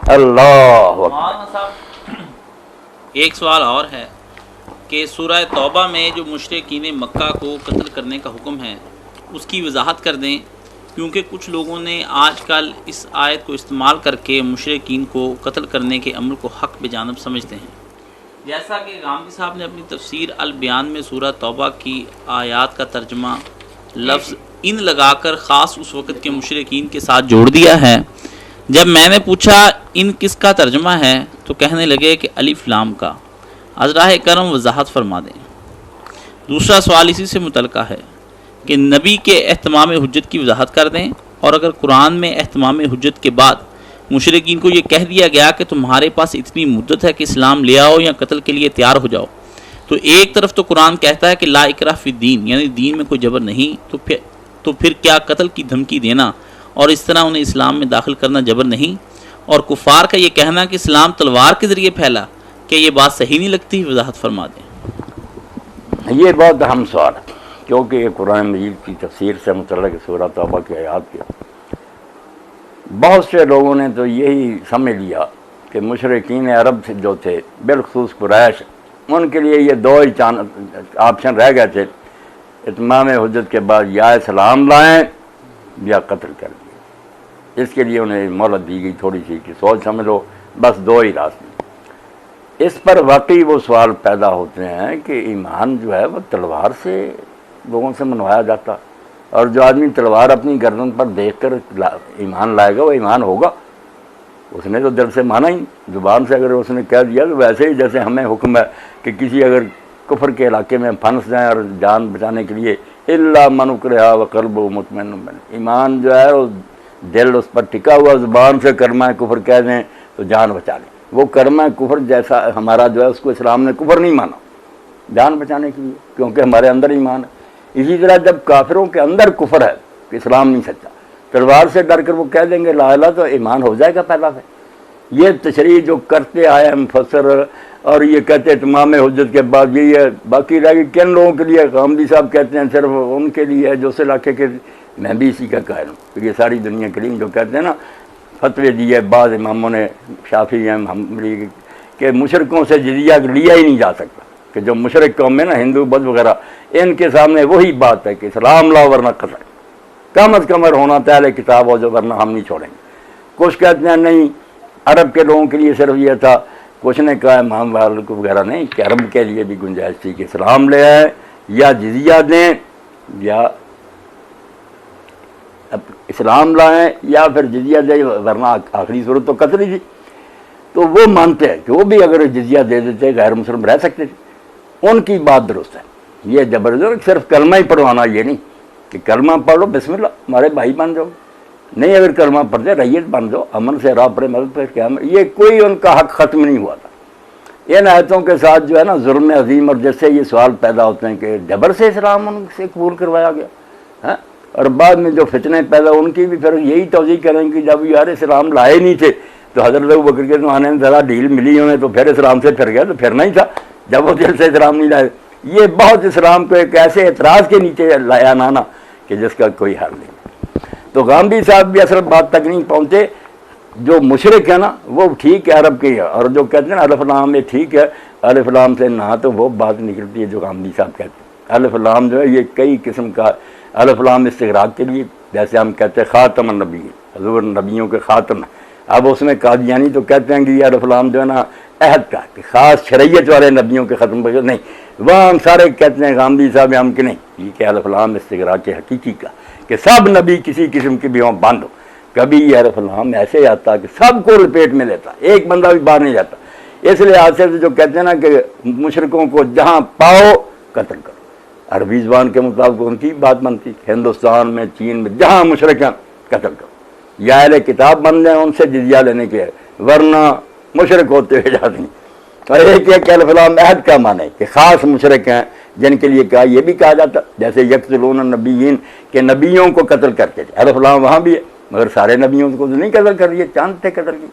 اللہ اکبر۔ مولانا صاحب ایک سوال اور ہے کہ سورہ توبہ میں جو مشرکین مکہ کو قتل کرنے کا حکم ہے اس کی وضاحت کر دیں، کیونکہ کچھ لوگوں نے آج کل اس آیت کو استعمال کر کے مشرکین کو قتل کرنے کے عمل کو حق بجانب سمجھتے ہیں۔ جیسا کہ غامدی صاحب نے اپنی تفسیر البیان میں سورہ توبہ کی آیات کا ترجمہ لفظ ان لگا کر خاص اس وقت کے مشرکین کے ساتھ جوڑ دیا ہے، جب میں نے پوچھا ان کس کا ترجمہ ہے تو کہنے لگے کہ الف لام کا۔ ازراہ کرم وضاحت فرما دیں۔ دوسرا سوال اسی سے متعلقہ ہے کہ نبی کے اہتمام حجت کی وضاحت کر دیں، اور اگر قرآن میں اہتمام حجت کے بعد مشرکین کو یہ کہہ دیا گیا کہ تمہارے پاس اتنی مدت ہے کہ اسلام لے آؤ یا قتل کے لیے تیار ہو جاؤ، تو ایک طرف تو قرآن کہتا ہے کہ لا اکراہ فی الدین، یعنی دین میں کوئی جبر نہیں، تو پھر کیا قتل کی دھمکی دینا اور اس طرح انہیں اسلام میں داخل کرنا جبر نہیں؟ اور کفار کا یہ کہنا کہ اسلام تلوار کے ذریعے پھیلا، کہ یہ بات صحیح نہیں لگتی؟ وضاحت فرما دیں۔ یہ بہت اہم سوال ہے، کیونکہ یہ قرآن مجید کی تفسیر سے متعلق سورہ توبہ کی آیات کے بہت سے لوگوں نے تو یہی سمجھ لیا کہ مشرکین عرب سے جو تھے، بالخصوص قریش، ان کے لیے یہ دو ہی آپشن رہ گئے تھے، اتمام حجت کے بعد یا اسلام لائیں یا قتل کر دیں۔ اس کے لیے انہیں مہلت دی گئی تھوڑی سی کہ سوچ سمجھ لو، بس دو ہی راستے۔ اس پر واقعی وہ سوال پیدا ہوتے ہیں کہ ایمان جو ہے وہ تلوار سے لوگوں سے منوایا جاتا، اور جو آدمی تلوار اپنی گردن پر دیکھ کر ایمان لائے گا وہ ایمان ہوگا؟ اس نے تو دل سے مانا ہی، زبان سے اگر اس نے کہہ دیا تو ویسے ہی جیسے ہمیں حکم ہے کہ کسی اگر کفر کے علاقے میں پھنس جائیں اور جان بچانے کے لیے الا من اکرہ وقلبہ مطمئن بالایمان، ایمان جو ہے وہ دل اس پر ٹکا ہوا، زبان سے کلمہ کفر کہہ دیں تو جان بچا لیں۔ وہ کلمہ کفر جیسا ہمارا جو ہے اس کو اسلام نے کفر نہیں مانا جان بچانے کے لیے، کیونکہ ہمارے اندر ایمان ہے۔ اسی طرح جب کافروں کے اندر کفر ہے کہ اسلام نہیں سچا، تلوار سے ڈر کر وہ کہہ دیں گے لا الہ تو ایمان ہو جائے گا پیدا ہے۔ یہ تشریح جو کرتے آئے ہیں مفسر، اور یہ کہتے ہیں تمام حجت کے بعد یہ ہے، باقی رہ گئی کن لوگوں کے لیے؟ غامدی صاحب کہتے ہیں صرف ان کے لیے ہے جو اس علاقے کے، میں بھی اسی کا قائل ہوں، یہ ساری دنیا کے لیے جو کہتے ہیں نا فتوے دیے بعض اماموں نے، شافعی ہیں حنبلی، کہ مشرکوں سے جزیہ لیا ہی نہیں جا سکتا، کہ جو مشرک قوم میں نا ہندو بدھ وغیرہ، ان کے سامنے وہی بات ہے کہ اسلام لاؤ ورنہ قتل، کم از کم ہونا پہلے کتاب ہو جو ورنہ ہم نہیں چھوڑیں گے۔ کچھ کہتے ہیں نہیں عرب کے لوگوں کے لیے صرف یہ تھا، کچھ نے کہا امام والک وغیرہ نہیں کہ عرب کے لیے بھی گنجائش تھی کہ اسلام لے آئے یا جزیہ دیں، یا اسلام لائیں یا پھر جزیہ دیں، ورنہ آخری صورت تو قتل ہی تھی۔ تو وہ مانتے ہیں کہ وہ بھی اگر جزیہ دے دیتے غیر مسلم رہ سکتے تھے، ان کی بات درست ہے۔ یہ زبردست صرف کلمہ ہی پڑھوانا یہ نہیں کہ کلمہ پڑھ لو بسم اللہ ہمارے بھائی بن جاؤ، نہیں اگر کلمہ پڑھتے ریت بن جاؤ، امن سے راہ پر مدد پر قیام، یہ کوئی ان کا حق ختم نہیں ہوا تھا۔ ان آیتوں کے ساتھ جو ہے نا ظلم عظیم، اور جیسے یہ سوال پیدا ہوتے ہیں کہ جبر سے اسلام ان سے قبول کروایا گیا، اور بعد میں جو فتنے پیدا ان کی بھی پھر یہی توضیح کریں کہ جب یار اسلام لائے نہیں تھے تو حضرت ابوبکر کے زمانے میں ذرا ڈھیل ملی انہیں تو پھر اسلام سے پھر گیا، تو پھرنا ہی تھا جب وہ دل سے اسلام نہیں لائے۔ یہ بہت اسلام کو ایک ایسے اعتراض کے نیچے لایا نانا کہ جس کا کوئی حل نہیں۔ تو غامدی صاحب بھی اصل بات تک نہیں پہنچے، جو مشرک ہے نا وہ ٹھیک ہے عرب کے، اور جو کہتے ہیں نا الف لام یہ ٹھیک ہے، الف لام سے نہ تو وہ بات نکلتی ہے جو غامدی صاحب کہتے ہیں۔ الف لام جو ہے یہ کئی قسم کا، الف لام استغراق کے لیے، جیسے ہم کہتے ہیں خاتم النبی، حضور نبیوں کے خاتم ہے، اب اس میں قادیانی تو کہتے ہیں کہ یہ الف لام جو ہے نا عہد کا کہ خاص شریعت والے نبیوں کے ختم پر نہیں، وہاں ہم سارے کہتے ہیں غامدی صاحب ہم کہ نہیں، یہ کہ الف لام استغراق کے حقیقی کا کہ سب نبی کسی قسم کی بھی ہوں بند ہو، کبھی یہ الف لام ایسے آتا کہ سب کو لپیٹ میں لیتا، ایک بندہ بھی باہر نہیں جاتا۔ اس لحاظ سے جو کہتے ہیں نا کہ مشرکوں کو جہاں پاؤ قتل کرو، عربی زبان کے مطابق ان کی بات بنتی، ہندوستان میں چین میں جہاں مشرک ہیں قتل کرو، یا اہل کتاب بن جائیں ان سے جزیہ لینے کے، ورنہ مشرک ہوتے ہوئے جاتے ہیں۔ اور ایک ایک الف لام عہد کا معنی ہے کہ خاص مشرک ہیں جن کے لیے کہا، یہ بھی کہا جاتا جیسے یقتلون النبیین کہ نبیوں کو قتل کرتے تھے، الف لام وہاں بھی ہے مگر سارے نبیوں کو تو نہیں قتل کر رہی، چاند تھے قتل کی۔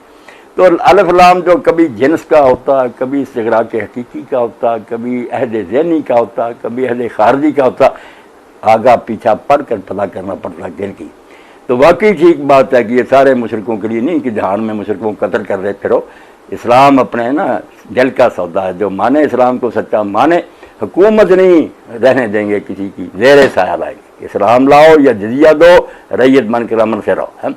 تو الف لام جو کبھی جنس کا ہوتا، کبھی استغراق کے حقیقی کا ہوتا، کبھی عہد ذہنی کا ہوتا، کبھی عہد خارجی کا ہوتا، آگا پیچھا پڑھ کر پتہ کرنا پڑتا دل کی۔ تو تو واقعی ٹھیک بات ہے کہ یہ سارے مشرکوں کے لیے نہیں کہ جہان میں مشرکوں کو قتل کر رہے پھرو. اسلام اپنے نا دل کا سودا ہے, جو مانے اسلام کو سچا مانے, حکومت نہیں رہنے دیں گے کسی کی, زیر سایہ لائیں گے. اسلام لاؤ یا جزیہ دو, ریت بن کے امن سے رہو.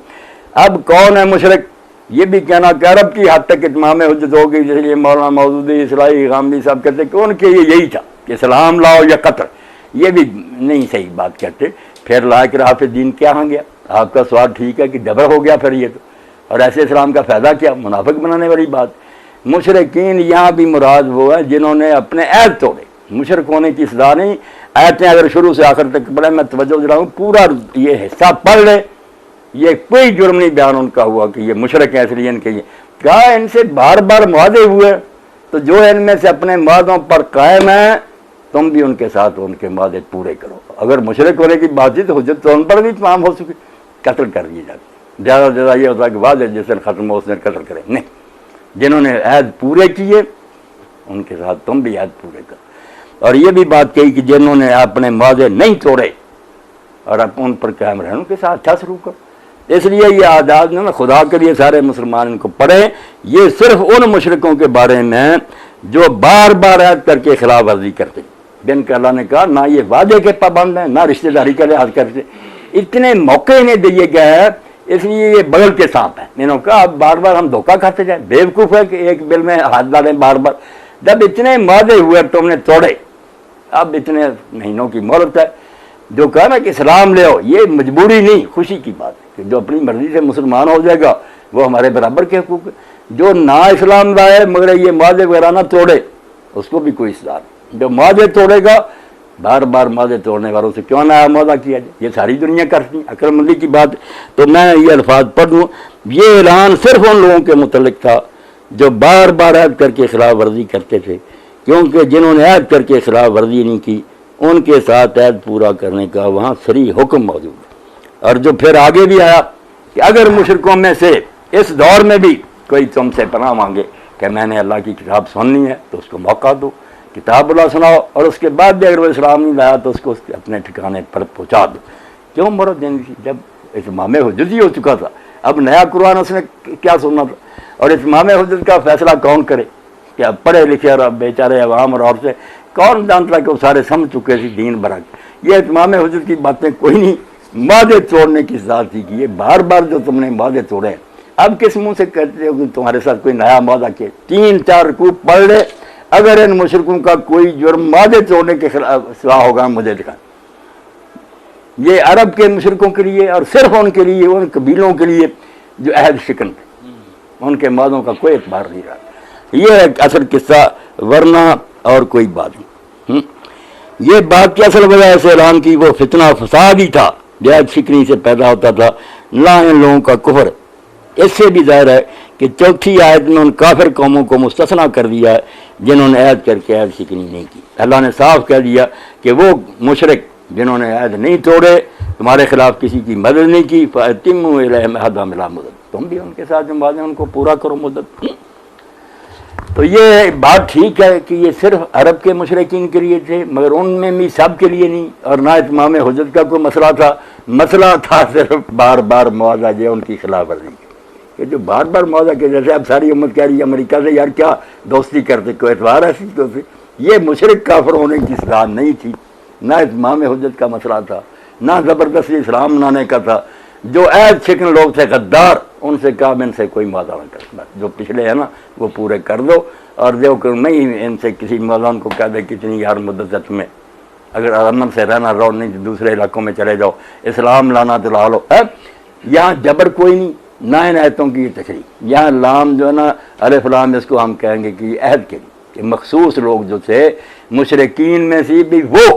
اب کون ہے مشرک, یہ بھی کہنا کہ عرب کی حد تک اتمام حجت ہوگی, جس لیے مولانا مودودی اصلاحی غامدی صاحب کہتے ہیں کہ ان کے یہی تھا کہ اسلام لاؤ یا قتل. یہ بھی نہیں صحیح بات کرتے. پھر لا کے رافع دین کیا ہاں گیا؟ آپ کا سوال ٹھیک ہے کہ جبر ہو گیا پھر یہ تو, اور ایسے اسلام کا فائدہ کیا؟ منافق بنانے والی بات. مشرکین یہاں بھی مراد وہ ہے جنہوں نے اپنے عہد توڑے. مشرک ہونے کی اصلاح نہیں. آیتیں اگر شروع سے آخر تک پڑھیں, میں توجہ دلاؤں, پورا یہ حصہ پڑھ لے, یہ کوئی جرم نہیں بیان ان کا ہوا کہ یہ مشرک ہیں اس لیے ان کے. یہ کہا ان سے بار بار معاہدے ہوئے, تو جو ان میں سے اپنے معاہدوں پر قائم ہیں تم بھی ان کے ساتھ ان کے معاہدے پورے کرو. اگر مشرک ہونے کی بات تھی تو حجت تو ان پر بھی تمام ہو چکی, قتل کر دیے جاتے. زیادہ سے زیادہ یہ ہوتا ہے کہ واضح جس دن ختم ہو اس دن قتل کریں. نہیں, جنہوں نے عہد پورے کیے ان کے ساتھ تم بھی عہد پورے کرو. اور یہ بھی بات کہی کہ جنہوں نے اپنے معاہدے نہیں توڑے اور اب ان پر قائم رہے ان کے ساتھ اچھا سلوک کرو. اس لیے یہ عادات نا خدا کے لیے سارے مسلمان ان کو پڑھیں. یہ صرف ان مشرکوں کے بارے میں جو بار بار عہد کر کے خلاف ورزی کرتے, جن کا اللہ نے کہا نہ یہ وعدے کے پابند ہیں نہ رشتہ داری کا لحاظ کرتے. اتنے موقع انہیں دیے گئے ہیں, اس لیے یہ بغل کے سانپ ہیں. انہوں نے کہا اب بار بار ہم دھوکہ کھاتے جائیں, بیوقوف ہے کہ ایک بل میں ہاتھ ڈالیں بار بار. جب اتنے معاہدے ہوئے تم نے توڑے, اب اتنے مہینوں کی مہلت ہے. جو کہا نا کہ اسلام لے آؤ, یہ مجبوری نہیں, خوشی کی بات ہے کہ جو اپنی مرضی سے مسلمان ہو جائے گا وہ ہمارے برابر کے حقوق ہے. جو نہ اسلام لائے مگر یہ معاہدے وغیرہ نہ توڑے اس کو بھی کوئی اصلاح نہیں. جو معاہدے توڑے گا, بار بار معاہدے توڑنے والوں سے کیوں نہ معاہدہ کیا جائے, یہ ساری دنیا کرتی ہے. عقل مندی کی بات. تو میں یہ الفاظ پڑھ دوں, یہ اعلان صرف ان لوگوں کے متعلق تھا جو بار بار عہد کر کے خلاف ورزی کرتے تھے, کیونکہ جنہوں نے عہد کر کے خلاف ورزی نہیں کی ان کے ساتھ عہد پورا کرنے کا وہاں صریح حکم موجود ہے. اور جو پھر آگے بھی آیا کہ اگر مشرکوں میں سے اس دور میں بھی کوئی تم سے پناہ مانگے کہ میں نے اللہ کی کتاب سننی ہے تو اس کو موقع دو, کتاب اللہ سناؤ, اور اس کے بعد بھی اگر وہ اسلام نہیں لایا تو اس کو اپنے ٹھکانے پر پہنچا دو. کیوں مرد دین کی, جب اتمام حجت ہی ہو چکا تھا, اب نیا قرآن اس نے کیا سننا تھا. اور اتمام حجت کا فیصلہ کون کرے, کہ اب پڑھے لکھے اور بیچارے عوام اور عورتیں کون جانتا کہ وہ سارے سمجھ چکے تھے دین برا. یہ اتمام حجت کی باتیں کوئی نہیں, معاہدے توڑنے کی ذات تھی کہ یہ بار بار جو تم نے معاہدے توڑے ہیں, اب کس منہ سے کہتے ہو کہ تمہارے ساتھ کوئی نیا معاہدہ کیا. 3-4 رکوع پڑھ لے, اگر ان مشرکوں کا کوئی جرم معاہدے توڑنے کے خلاف سوا ہوگا مجھے دکھائیں. یہ عرب کے مشرکوں کے لیے اور صرف ان کے لیے, ان قبیلوں کے لیے جو عہد شکن تھے, ان کے معاہدوں کا کوئی اعتبار نہیں رہا. یہ ایک اصل قصہ, ورنہ اور کوئی بات نہیں. یہ بات کی اصل وجہ سے اعلان کی وہ فتنہ فساد ہی تھا جو عہد شکنی سے پیدا ہوتا تھا, نہ ان لوگوں کا کفر. اس سے بھی ظاہر ہے کہ چوتھی آیت میں ان کافر قوموں کو مستثنا کر دیا ہے جنہوں نے عہد کر کے عہد شکنی نہیں کی. اللہ نے صاف کہہ دیا کہ وہ مشرک جنہوں نے عہد نہیں توڑے, تمہارے خلاف کسی کی مدد نہیں کی, فَأَتِمُّوا إِلَيْهِمْ عَهْدَهُمْ بِلَا مُدَّۃٍ, تم بھی ان کے ساتھ جو وعدے ان کو پورا کرو مدت. تو یہ بات ٹھیک ہے کہ یہ صرف عرب کے مشرکین کے لیے تھے, مگر ان میں بھی سب کے لیے نہیں, اور نہ اتمام حجت کا کوئی مسئلہ تھا. مسئلہ تھا صرف بار بار معاہدہ جو ان کی خلاف ورزی, کہ جو بار بار معاہدہ کے جیسے اب ساری امت کہہ رہی ہے امریکہ سے یار کیا دوستی کرتے, کوئی اعتبار ایسی تو تھی. یہ مشرک کافر ہونے کی اصلاح نہیں تھی, نہ اتمام حجت کا مسئلہ تھا, نہ زبردستی اسلام لانے کا تھا. جو عہد شکن لوگ تھے غدار, ان سے کہا ان سے کوئی معاہدہ نہ کر, جو پچھلے ہیں نا وہ پورے کر دو, اور جو کہ نہیں ان سے کسی مولانا کو کہہ دے کتنی یار مدت ہے تمہیں, اگر امن سے رہنا رہو, نہیں تو دوسرے علاقوں میں چلے جاؤ, اسلام لانا تو لا لو. یہاں جبر کوئی نہیں, نہ ان آیتوں کی تشریح. یہاں لام جو ہے نا الف لام, اس کو ہم کہیں گے کہ عہد کے لیے, کہ مخصوص لوگ جو تھے مشرکین میں سے بھی وہ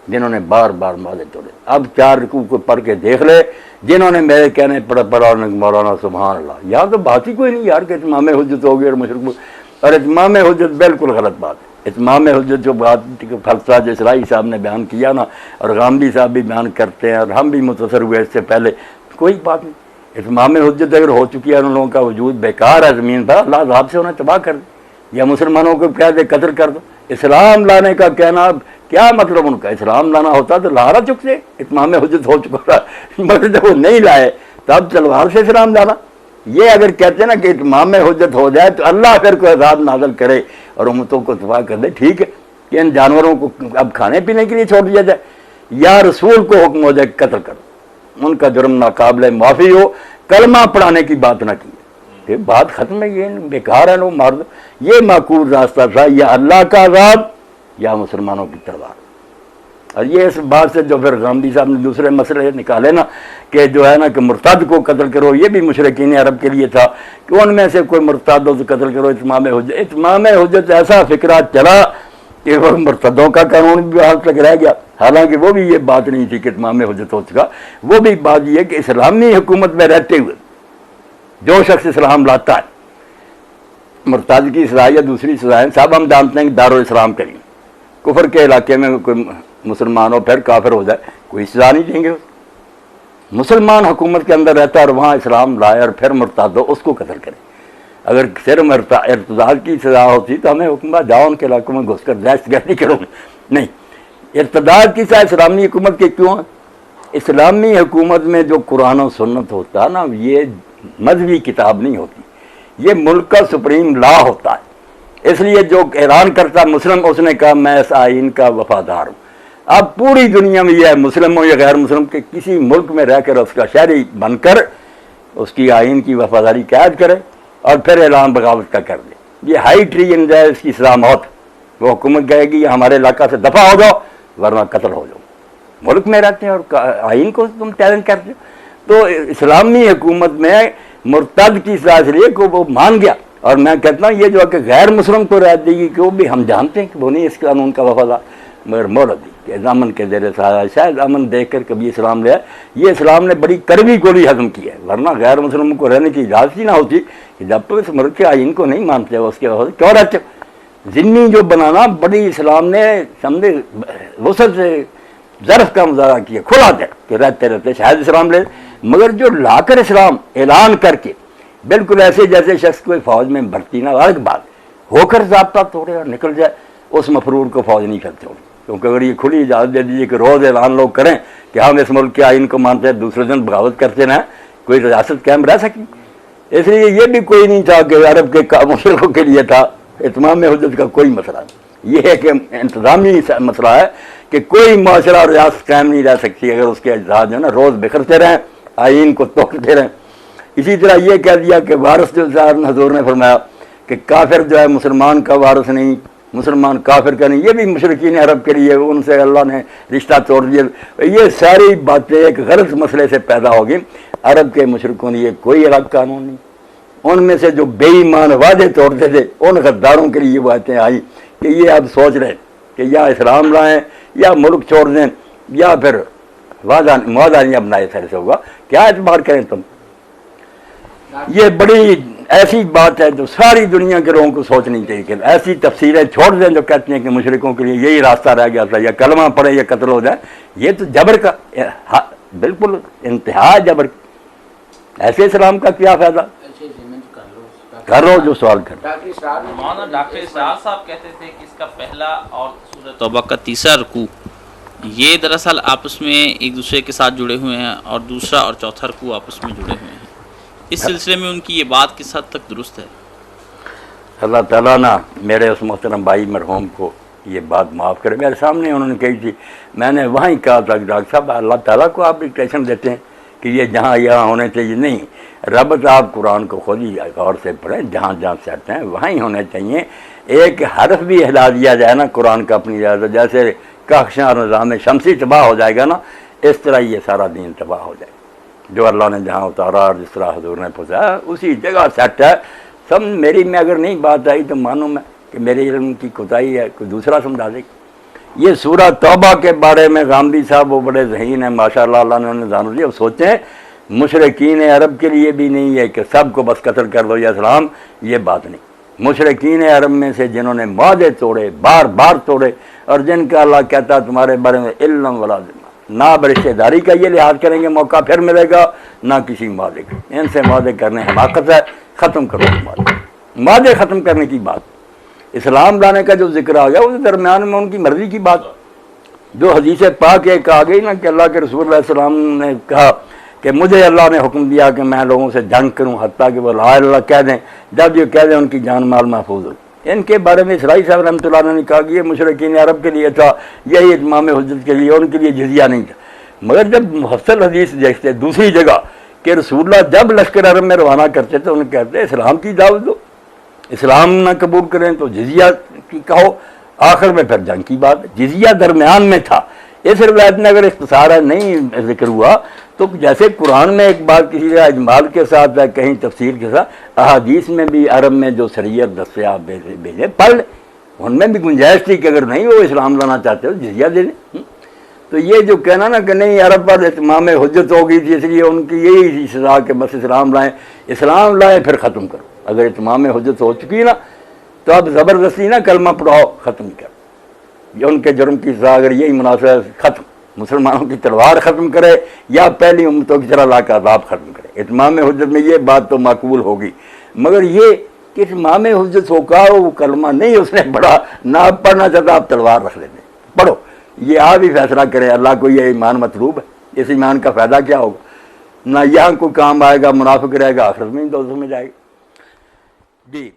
جنہوں نے بار بار معاہدے توڑے. اب 4 رکوع کو پڑھ کے دیکھ لے, جنہوں نے میرے کہنے پڑھا مولانا سبحان اللہ. یہاں تو بات ہی کوئی نہیں یار کہ اتمام حجت ہوگی اور مشرک, اور اتمام حجت بالکل غلط بات ہے. اتمام حجت جو بات فلسفہ جو اسلائی صاحب نے بیان کیا نا, اور غامدی صاحب بھی بیان کرتے ہیں, اور ہم بھی متاثر ہوئے اس سے پہلے, کوئی بات نہیں. اتمام حجت اگر ہو چکی ہے, ان لوگوں کا وجود بیکار ہے زمین پر, اللہ عذاب سے انہیں تباہ کر دے, یا مسلمانوں کو کہہ دے قتل کر دو. اسلام لانے کا کہنا کیا مطلب ان کا؟ اسلام لانا ہوتا تو لا رہا چک سے، اتمام حجت ہو چکا تھا، مگر جب وہ نہیں لائے تب تلوار سے اسلام لانا۔ یہ اگر کہتے ہیں نا کہ اتمام حجت ہو جائے تو اللہ پھر کوئی عذاب نازل کرے اور امتوں کو تباہ کر دے، ٹھیک ہے کہ ان جانوروں کو اب کھانے پینے کے لیے چھوڑ دیا جائے، یا رسول کو حکم ہو جائے قتل کرو، ان کا جرم ناقابل معافی ہو، کلمہ پڑھانے کی بات نہ کی، یہ بات ختم ہے، یہ بیکار ہے، لوگ مار دو۔ یہ معقول راستہ تھا، یا اللہ کا عذاب یا مسلمانوں کی تلوار۔ اور یہ اس بات سے جو پھر غامدی صاحب نے دوسرے مسئلے نکالے نا کہ جو ہے نا کہ مرتد کو قتل کرو، یہ بھی مشرکین عرب کے لیے تھا کہ ان میں سے کوئی مرتد ہو تو قتل کرو، اتمام حجت۔ اتمام حجت ایسا فکرہ چلا کہ وہ مرتدوں کا قانون بھی حال تک رہ گیا، حالانکہ وہ بھی یہ بات نہیں تھی کہ اتمام حجت ہو چکا۔ وہ بھی بات یہ کہ اسلامی حکومت میں رہتے ہوئے جو شخص اسلام لاتا ہے، مرتد کی سزا یا دوسری سزائیں صاحب ہم جانتے ہیں کہ دارالاسلام کریں، کفر کے علاقے میں کوئی مسلمان ہو پھر کافر ہو جائے کوئی سزا نہیں دیں گے، مسلمان حکومت کے اندر رہتا ہے اور وہاں اسلام لائے اور پھر مرتد ہو اس کو قتل کرے۔ اگر صرف ارتداد کی سزا ہوتی تو ہمیں حکم جاؤ ان کے علاقوں میں گھس کر دہشت گردی کرو گے، نہیں، ارتداد کی سزا اسلامی حکومت کے کیوں ہے؟ اسلامی حکومت میں جو قرآن و سنت ہوتا ہے نا، یہ مذہبی کتاب نہیں ہوتی، یہ ملک کا سپریم لا ہوتا ہے۔ اس لیے جو اعلان کرتا مسلم، اس نے کہا میں اس آئین کا وفادار ہوں۔ اب پوری دنیا میں یہ ہے، مسلم ہو یا غیر مسلم، کہ کسی ملک میں رہ کر اس کا شہری بن کر اس کی آئین کی وفاداری قید کرے اور پھر اعلان بغاوت کا کر دے، یہ ہائی ٹریزن ہے، اس کی سزا موت۔ وہ حکومت کہے گی ہمارے علاقہ سے دفع ہو جاؤ ورنہ قتل ہو جاؤ، ملک میں رہتے ہیں اور آئین کو تم چیلنج کرتے ہو۔ تو اسلامی حکومت میں مرتد کی سزا اس لیے کہ وہ مان گیا، اور میں کہتا ہوں یہ جو کہ غیر مسلم کو رعایت دے گی کہ وہ بھی ہم جانتے ہیں کہ وہ نہیں اس قانون کا وفادار، مگر مولد دی کہ امن کے زیر سایہ شاید امن دیکھ کر کبھی اسلام لیا۔ یہ اسلام نے بڑی کڑوی گولی ہضم کی ہے، ورنہ غیر مسلموں کو رہنے کی اجازت ہی نہ ہوتی کہ جب تک اس ملک کے آئین کو نہیں مانتے اس کے وجہ کیوں رہتے۔ ذمہ جو بنانا بڑی اسلام نے سمجھے وسعت سے ظرف کا مظاہرہ کیا، کھلا دے کہ رہتے رہتے شاید اسلام لے، مگر جو لا کر اسلام اعلان کر کے بالکل ایسے جیسے شخص کوئی فوج میں بھرتی نہ، الگ بات ہو کر ضابطہ توڑے اور نکل جائے، اس مفرور کو فوج نہیں کرتے ہوگی، کیونکہ اگر یہ کھلی اجازت دے دیجیے کہ روز اعلان لوگ کریں کہ ہم اس ملک کے آئین کو مانتے ہیں، دوسرے دن بغاوت کرتے رہیں، کوئی ریاست قائم رہ سکی؟ اس لیے یہ بھی کوئی نہیں تھا کہ عرب کے مشرقوں کے لیے تھا اتمام حجت کا کوئی مسئلہ نہیں، یہ ہے کہ انتظامی مسئلہ ہے کہ کوئی معاشرہ اور ریاست قائم نہیں رہ سکتی اگر اس کے اجزاء جو ہے نا روز بکھرتے رہیں، آئین کو توڑتے رہیں۔ اسی طرح یہ کہہ دیا کہ وارث جو حضور نے فرمایا کہ کافر جو ہے مسلمان کا وارث نہیں، مسلمان کافر کا نہیں، یہ بھی مشرکین عرب کے لیے ان سے اللہ نے رشتہ توڑ دیا۔ یہ ساری باتیں ایک غلط مسئلے سے پیدا ہوگی۔ عرب کے مشرکوں نے یہ کوئی الگ قانون نہیں، ان میں سے جو بے ایمان وعدے توڑتے تھے ان غداروں کے لیے یہ باتیں آئیں کہ یہ اب سوچ رہے کہ یا اسلام لائیں یا ملک چھوڑ دیں یا پھر معاہدہ نہیں اپنائے، سے ہوگا کیا اعتبار کریں تم؟ یہ بڑی ایسی بات ہے جو ساری دنیا کے لوگوں کو سوچنی چاہیے کہ ایسی تفسیریں چھوڑ دیں جو کہتے ہیں کہ مشرکوں کے لیے یہی راستہ رہ گیا تھا، یا کلمہ پڑھے یا قتل ہو جائے، یہ تو جبر کا بالکل انتہا جبر۔ ایسے اسلام کا کیا فائدہ؟ کر لو جو سوال کر۔ مولانا ڈاکٹر اسرار صاحب کہتے تھے کہ اس کا پہلا اور سورہ توبہ کا تیسرا رکوع یہ دراصل آپس میں ایک دوسرے کے ساتھ جڑے ہوئے ہیں، اور دوسرا اور چوتھا رکوع آپس میں جڑے ہوئے ہیں۔ اس سلسلے میں ان کی یہ بات کس حد تک درست ہے؟ اللہ تعالیٰ نا میرے اس محترم بھائی مرحوم کو یہ بات معاف کرے، میرے سامنے انہوں نے کہی تھی، میں نے وہیں کہا تھا کہ ڈاکٹر صاحب اللہ تعالیٰ کو آپ ڈکٹیشن دیتے ہیں کہ یہ جہاں یہاں ہونے چاہیے، نہیں، رب آپ قرآن کو خود ہی غور سے پڑھیں، جہاں جہاں چاہتے ہیں وہیں ہونے چاہیے۔ ایک حرف بھی ہلا دیا جائے نا قرآن کا اپنی اجازت، جیسے کہکشاں اور نظام شمسی تباہ ہو جائے گا نا، اس طرح یہ سارا دین تباہ ہو جائے گا۔ جو اللہ نے جہاں اتارا اور جس طرح حضور نے پہنچایا اسی جگہ سیٹ ہے۔ سب میری میں اگر نہیں بات آئی تو مانوں میں کہ میرے علم کی کوتاہی ہے، کوئی دوسرا سمجھا دے۔ یہ سورہ توبہ کے بارے میں غامدی صاحب وہ بڑے ذہین ہیں ماشاءاللہ، اللہ نے انہیں جان دیا۔ سوچیں مشرکین عرب کے لیے بھی نہیں ہے کہ سب کو بس قتل کر دو یا اسلام، یہ بات نہیں۔ مشرکین عرب میں سے جنہوں نے معاہدے توڑے، بار بار توڑے، اور جن کا اللہ کہتا تمہارے بارے میں علم ولا ذمہ، نہ رشتہ داری کا یہ لحاظ کریں گے موقع پھر ملے گا، نہ کسی معاہدے کا، ان سے معاہدے کرنے حماقت ہے، ختم کرو معاہدے ختم کرنے کی بات۔ اسلام لانے کا جو ذکر آ گیا اس درمیان میں ان کی مرضی کی بات، جو حدیث پاک ایک آ گئی نا کہ اللہ کے رسول علیہ السلام نے کہا کہ مجھے اللہ نے حکم دیا کہ میں لوگوں سے جنگ کروں حتیٰ کہ وہ لا الہ الا اللہ کہہ دیں، جب یہ کہہ دیں ان کی جان مال محفوظ ہو۔ ان کے بارے میں اسرائیل صاحب رحمۃ اللہ نے کہا کہ یہ مشرکین عرب کے لیے تھا، یہی اتمام حجت کے لیے، ان کے لیے جزیہ نہیں تھا۔ مگر جب مفصل حدیث دیکھتے دوسری جگہ کہ رسول اللہ جب لشکر عرب میں روانہ کرتے تھے انہیں کہتے اسلام کی دعوت دو، اسلام نہ قبول کریں تو جزیہ کی کہو، آخر میں پھر جنگ کی بات، جزیہ درمیان میں تھا۔ اس روایت میں اگر اختصار ہے نہیں ذکر ہوا تو جیسے قرآن میں ایک بات کسی طرح اجمال کے ساتھ ہے، کہیں تفسیر کے ساتھ، احادیث میں بھی عرب میں جو شریعت دستے آپ بھیجے پڑھ لیں، ان میں بھی گنجائش تھی کہ اگر نہیں وہ اسلام لانا چاہتے ہو جزیہ دے دیں۔ تو یہ جو کہنا نا کہ نہیں عرب پر اتمام حجت ہو گئی تھی اس لیے ان کی یہی سزا کہ بس اسلام لائیں پھر ختم کرو، اگر اتمام حجت ہو چکی نا تو اب زبردستی نہ کلمہ پڑھاؤ ختم کرو، یہ ان کے جرم کی سزا اگر یہی مناسب ہے ختم، مسلمانوں کی تلوار ختم کرے یا پہلی امتوں کی طرح لا کر عذاب ختم کرے۔ اتمام حجت میں یہ بات تو معقول ہوگی، مگر یہ کہ اتمام حجت ہو کا وہ کلمہ نہیں اس نے پڑھا، نہ پڑھنا چاہتا آپ تلوار رکھ لیتے پڑھو، یہ آپ ہی فیصلہ کریں، اللہ کو یہ ایمان مطلوب ہے، اس ایمان کا فائدہ کیا ہوگا؟ نہ یہاں کوئی کام آئے گا، منافق رہے گا، آخرت میں دوزخ میں جائے گا۔ جی